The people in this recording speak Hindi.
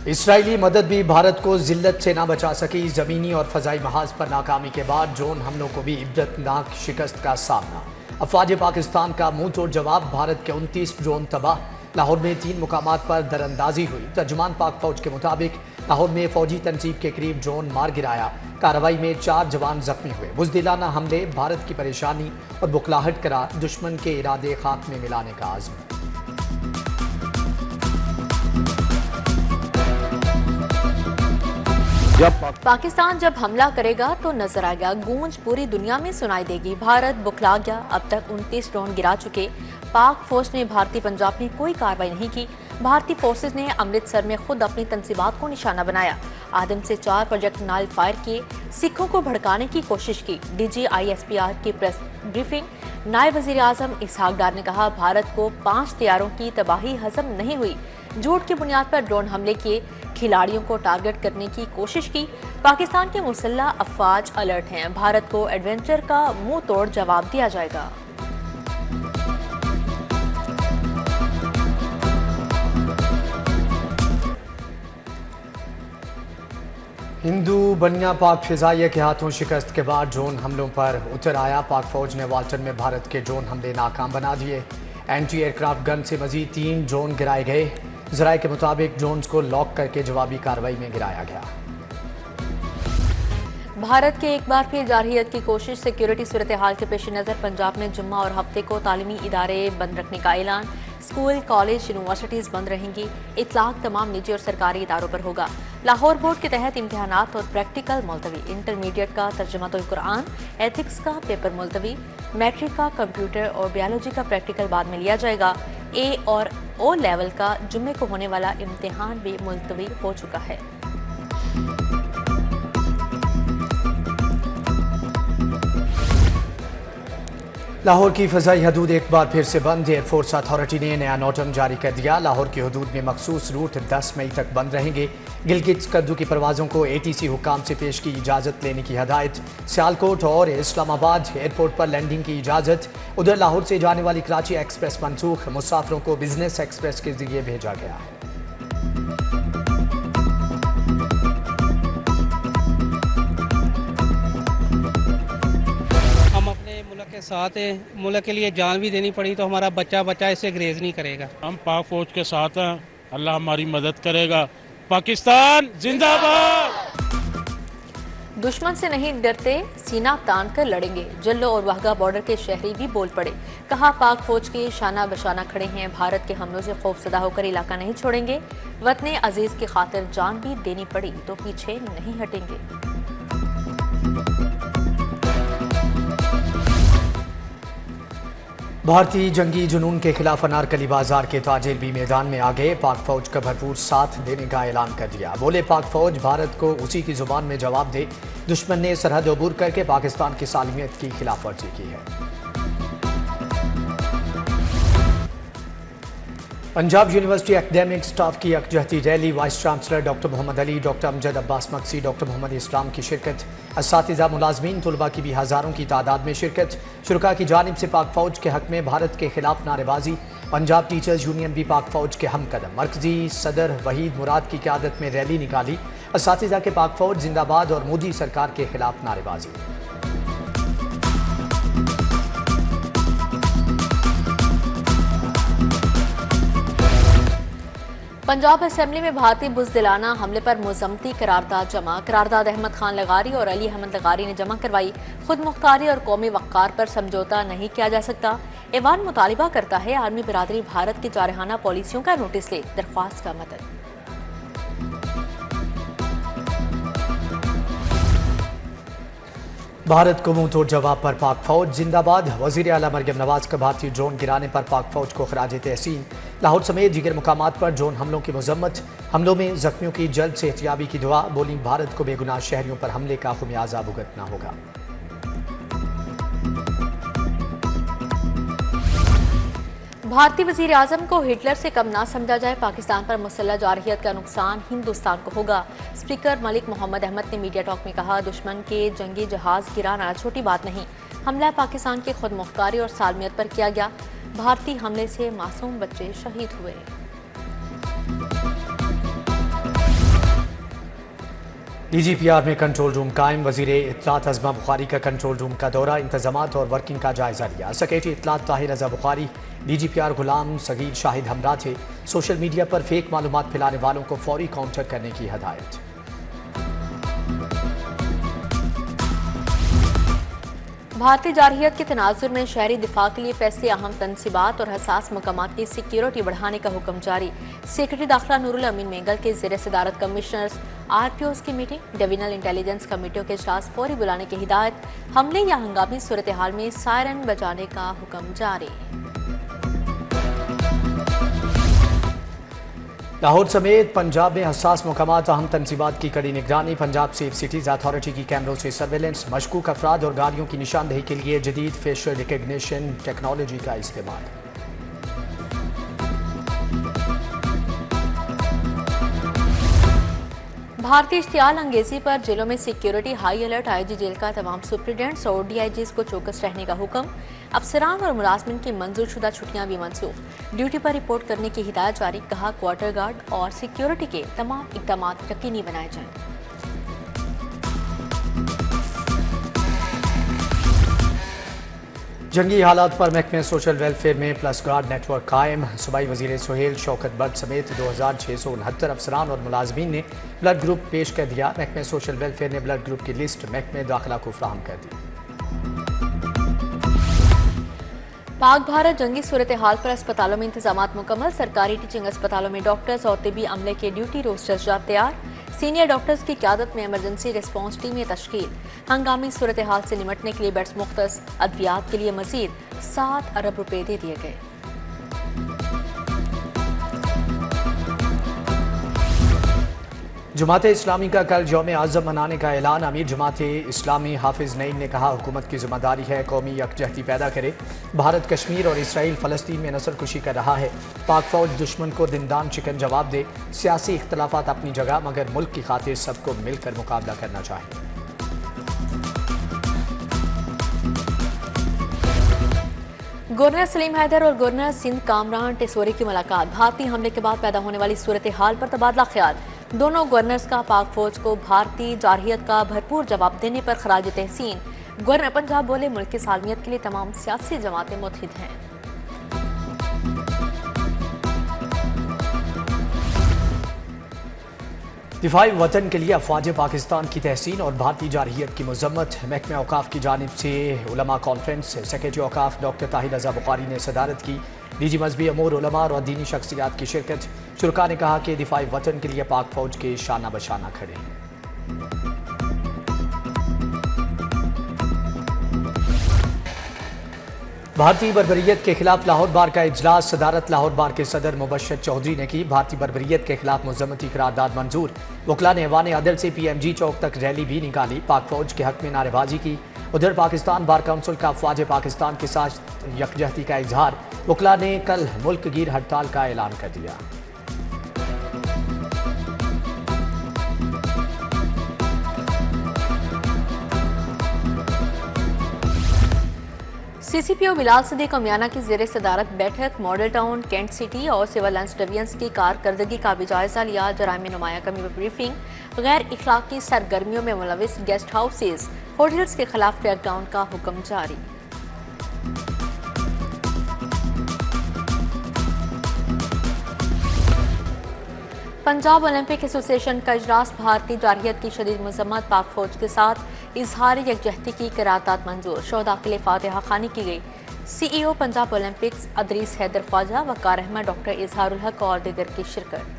इसराइली मदद भी भारत को जिल्लत से ना बचा सकी। जमीनी और फजाई महाज पर नाकामी के बाद ड्रोन हमलों को भी इब्रतनाक शिकस्त का सामना। अफवाज पाकिस्तान का मुंह तोड़ जवाब, भारत के 29 ड्रोन तबाह। लाहौर में 3 मुकामात पर दरअंदाजी हुई। तर्जुमान पाक फौज के मुताबिक लाहौर में फौजी तंजीब के करीब ड्रोन मार गिराया। कार्रवाई में 4 जवान जख्मी हुए। बुज़दिलाना हमले भारत की परेशानी और बुखलाहट करार, दुश्मन के इरादे खाक में मिलाने का आज़म। पाकिस्तान जब हमला करेगा तो नजर आएगा, गूंज पूरी दुनिया में सुनाई देगी। भारत बुखला गया, अब तक 29 ड्रोन गिरा चुके। पाक फौज ने भारतीय पंजाब में कोई कार्रवाई नहीं की। भारतीय फोर्सेज ने अमृतसर में खुद अपनी तंसीबात को निशाना बनाया। आदम से 4 प्रोजेक्टाइल फायर किए, सिखों को भड़काने की कोशिश की। DGISPR की प्रेस ब्रीफिंग। नायब वजीर आजम इसहाक डार ने कहा, भारत को 5 तैयारों की तबाही हजम नहीं हुई। झूठ की बुनियाद पर ड्रोन हमले किए, खिलाड़ियों को टारगेट करने की कोशिश की। पाकिस्तान के मुसल्लह अफवाज अलर्ट हैं, भारत को एडवेंचर का मुंह तोड़ जवाब दिया जाएगा। हिंदू बनिया पाक फिजाइया के हाथों शिकस्त के बाद ड्रोन हमलों पर उतर आया। पाक फौज ने वाल्टन में भारत के ड्रोन हमले नाकाम बना दिए। एंटी एयरक्राफ्ट गन से मजीद 3 ड्रोन गिराए गए। जराये के मुताबिक ड्रोन्स को लॉक करके जवाबी कार्रवाई में गिराया गया। भारत के एक बार फिर जारहियत की कोशिश। सिक्योरिटी सूरत हाल के पेश नज़र पंजाब में जुम्मा और हफ्ते को तालीमी इदारे बंद रखने का ऐलान। स्कूल, कॉलेज, यूनिवर्सिटीज़ बंद रहेंगी। इतलाक तमाम निजी और सरकारी इदारों पर होगा। लाहौर बोर्ड के तहत इम्तिहानात और प्रैक्टिकल मुलतवी। इंटरमीडिएट का तर्जुमातुल कुरान, एथिक्स का पेपर मुलतवी। मैट्रिक का कंप्यूटर और बायोलॉजी का प्रैक्टिकल बाद में लिया जाएगा। A और O लेवल का जुम्मे को होने वाला इम्तिहान भी मुलतवी हो चुका है। लाहौर की फजाई हदूद एक बार फिर से बंद। एयरफोर्स अथॉरिटी ने नया नोटम जारी कर दिया। लाहौर की हदूद में मखसूस रूट 10 मई तक बंद रहेंगे। गिलगित कद्दू की परवाज़ों को ATC हुकाम से पेश की इजाज़त लेने की हदायत। सियालकोट और इस्लामाबाद एयरपोर्ट पर लैंडिंग की इजाज़त। उधर लाहौर से जाने वाली कराची एक्सप्रेस मनसूख, मुसाफिरों को बिजनेस एक्सप्रेस के जरिए भेजा गया है। के साथ है, मुल्क के लिए जान भी देनी पड़ी तो हमारा बच्चा इससे ग्रेज नहीं करेगा। हम पाक फौज के साथ हैं, अल्लाह हमारी मदद करेगा। पाकिस्तान जिंदाबाद। दुश्मन से नहीं डरते, सीना तान कर लड़ेंगे। जल्लो और वाहगा बॉर्डर के शहरी भी बोल पड़े। कहा, पाक फौज के शाना बशाना खड़े हैं, भारत के हमलों से खौफसदा होकर इलाका नहीं छोड़ेंगे। वतने अजीज की खातिर जान भी देनी पड़ी तो पीछे नहीं हटेंगे। भारतीय जंगी जुनून के खिलाफ अनारकली बाजार के ताजिर भी मैदान में आ गए। पाक फौज का भरपूर साथ देने का ऐलान कर दिया। बोले, पाक फौज भारत को उसी की जुबान में जवाब दे। दुश्मन ने सरहद अबूर करके पाकिस्तान की सालमियत की खिलाफ वर्जी की है। पंजाब यूनिवर्सिटी एकेडमिक स्टाफ की यकजहती rally. Vice chancellor doctor Mohammad Ali, doctor Amjad Abbas Maksi, doctor Mohammad Islam की शिरकत। असातिज़ा, मुलाजमीन, तुलबा की भी हज़ारों की तादाद में शिरकत। शुरका की जानिब से पाक फौज के हक में भारत के खिलाफ नारेबाजी। पंजाब टीचर्स यूनियन भी पाक फौज के हम कदम। मरकजी सदर वहीद मुराद की क़यादत में रैली निकाली। असातिज़ा के पाक फौज जिंदाबाद और मोदी सरकार के खिलाफ नारेबाजी। पंजाब असेंबली में भारतीय बुज़दिलाना हमले पर मुज़म्मती करारदाद जमा। करारदाद अहमद खान लगारी और अली अहमद लगारी ने जमा करवाई। खुद मुख्तारी और कौमी वक़ार पर समझौता नहीं किया जा सकता। ऐवान मुतालिबा करता है आर्मी बिरादरी भारत की जारहाना पॉलिसियों का नोटिस ले। दरख्वास्त का मदद। भारत को मुंह तोड़ जवाब पर पाक फौज जिंदाबाद। वज़ीर आला मरियम नवाज का भारतीय ड्रोन गिराने पर पाक फौज को खराज तहसीन। लाहौर समेत दीगर मुकामात पर ड्रोन हमलों की मजम्मत। हमलों में जख्मियों की जल्द सेहतियाबी की दुआ। बोली, भारत को बेगुनाह शहरियों पर हमले का खुमियाजा भुगतना होगा। भारतीय वज़ीर आज़म को हिटलर से कम ना समझा जाए। पाकिस्तान पर मुसल्लह जारहियत का नुकसान हिंदुस्तान को होगा। स्पीकर मलिक मोहम्मद अहमद ने मीडिया टॉक में कहा, दुश्मन के जंगी जहाज गिराना छोटी बात नहीं। हमला पाकिस्तान की खुद मुख्तारी और सालमियत पर किया गया। भारतीय हमले से मासूम बच्चे शहीद हुए। DGPR में कंट्रोल रूम कायम। वजीर इत्तलात अज़मा बुखारी का कंट्रोल रूम का दौरा, इंतजामात और वर्किंग का जायजा लिया। सेक्रेटरी इत्तलात ताहिर रज़ा बुखारी, DGPR गुलाम सगीर शाहिद हमरा थे। सोशल मीडिया पर फेक मालूमात फैलाने वालों को फौरी काउंटर करने की हदायत। भारतीय जारहियत के तनाजुर में शहरी दिफा के लिए फैसले अहम तनसीबात और हसास मकामात की सिक्योरिटी बढ़ाने का हुक्म जारी। सेक्रेटरी दाखिला नूरुल अमीन मेंगल के ज़ेर सदारत कमिश्नर्स RPOs की मीटिंग। डिवीजनल इंटेलिजेंस कमेटियों के इजलास फौरी बुलाने की हिदायत। हमले या हंगामी सूरत हाल में सायरन बजाने का हुक्म जारी। लाहौर समेत पंजाब में हसास मकामात अहम तनसीबात की कड़ी निगरानी। पंजाब सेफ सिटीज अथॉरिटी की कैमरों से सर्वेलेंस। मशकूक अफराद और गाड़ियों की निशानदेही के लिए जदीद फेशियल रिकग्निशन टेक्नोलॉजी का इस्तेमाल। भारतीय इश्तियाल अंगेजी पर जेलों में security high alert. IG jail का तमाम सुप्रीडेंट्स और DIGs को चौकस रहने का हुक्म। अफसरान और मुलाजमिन की मंजूरशुदा छुट्टियां भी मनसूख। ड्यूटी पर रिपोर्ट करने की हिदायत जारी। कहा क्वार्टर गार्ड और सिक्योरिटी के तमाम इकदाम यकीनी बनाए जाएं। जंगी हालात पर महकमे सोशल वेलफेयर में प्लस गार्ड नेटवर्क कायम। सूबाई वजीर सुहेल शौकत बट समेत 2669 अफसरान और मुलाजमीन ने ब्लड ग्रुप पेश कर दिया। महकमे सोशल वेलफेयर ने ब्लड ग्रुप की लिस्ट महकमे दाखिला को फराहम कर दी। पाक भारत जंगी सूरत हाल पर अस्पतालों में इंतजाम मुकम्मल। सरकारी टीचिंग अस्पतालों में डॉक्टर्स और तिबी अमले के ड्यूटी रोस्टर्स जाब तैयार। सीनियर डॉक्टर्स की क़यादत में इमरजेंसी रिस्पॉन्स टीमें तश्कील। हंगामी सूरत हाल से निमटने के लिए बेड्स मुख्तस। अद्वियात के लिए मजीद 7 अरब रुपए दे दिए गए। जमात इस्लामी का कल यौम आज़म मनाने का ऐलान। अमीर जमात इस्लामी हाफिज नईम ने कहा हुकूमत की जिम्मेदारी है कौमी यकजहती पैदा करे। भारत कश्मीर और इसराइल फ़लस्तीन में नस्लकुशी कर रहा है। पाक फौज दुश्मन को दिनदान चिकन जवाब दे। सियासी इख्तलाफात अपनी जगह, मगर मुल्क की खातिर सबको मिलकर मुकाबला करना चाहिए। गवर्नर सलीम हैदर और गवर्नर सिंध कामरान टेसोरी की मुलाकात। भारतीय हमले के बाद पैदा होने वाली सूरत हाल पर तबादला ख्याल। दोनों गवर्नर्स का पाक फौज को भारतीय जारहियत का भरपूर जवाब देने पर खराज तहसीन। गवर्नर पंजाब बोले मुल्क की सालमियत के लिए तमाम सियासी जमातें मुत्तहिद हैं। दिफाई वतन के लिए अफवाज पाकिस्तान की तहसीन और भारतीय जारहियत की मजम्मत। महकमे औकाफ की जानिब से उलमा कॉन्फ्रेंस। सेक्रेटरी औकाफ डॉक्टर ताहिर रज़ा बुखारी ने सदारत की। DG मजहबी अमूर उलमा और दीनी शख्सियात की शिरकत। शुरका ने कहा कि दिफाई वतन के लिए पाक फौज के शाना बशाना खड़े हैं। भारतीय बर्बरियत के खिलाफ लाहौर बार का इजलास। सदारत लाहौर बार के सदर मुबशर चौधरी ने की। भारतीय बर्बरियत के खिलाफ मुज़म्मती करारदाद मंजूर। वकला ने ऐवान अदल से PMG चौक तक रैली भी निकाली। पाक फौज के हक में नारेबाजी की। उधर पाकिस्तान बार काउंसिल का अफवाज पाकिस्तान के साथ यकजहती का इजहार। वकला ने कल मुल्क गिर हड़ताल का ऐलान कर दिया। CCPO बिलाल सदीक अमियाना की ज़ेर सदारत बैठक। मॉडल टाउन, कैंट सिटी और सिविल लाइन्स डिवीजन्स की कारकर्दगी का भी जायजा लिया। जराइम में नुमाया कमी पर ब्रीफिंग। गैर इखलाकी सरगर्मियों में मुलविस गेस्ट हाउसेज, होटल्स के खिलाफ क्रैकडाउन का हुक्म जारी। पंजाब ओलंपिक एसोसिएशन का इजलास। भारतीय जारहियत की शदीद मजम्मत। पाक फौज के साथ इजहार यकजहती की करारदाद मंजूर। शोहदा के लिए फातिहा खानी की गई। CEO पंजाब ओलंपिक्स अदरीस हैदर ख्वाजा, वकार अहमद, डॉक्टर इजहारुल हक और दीगर की शिरकत।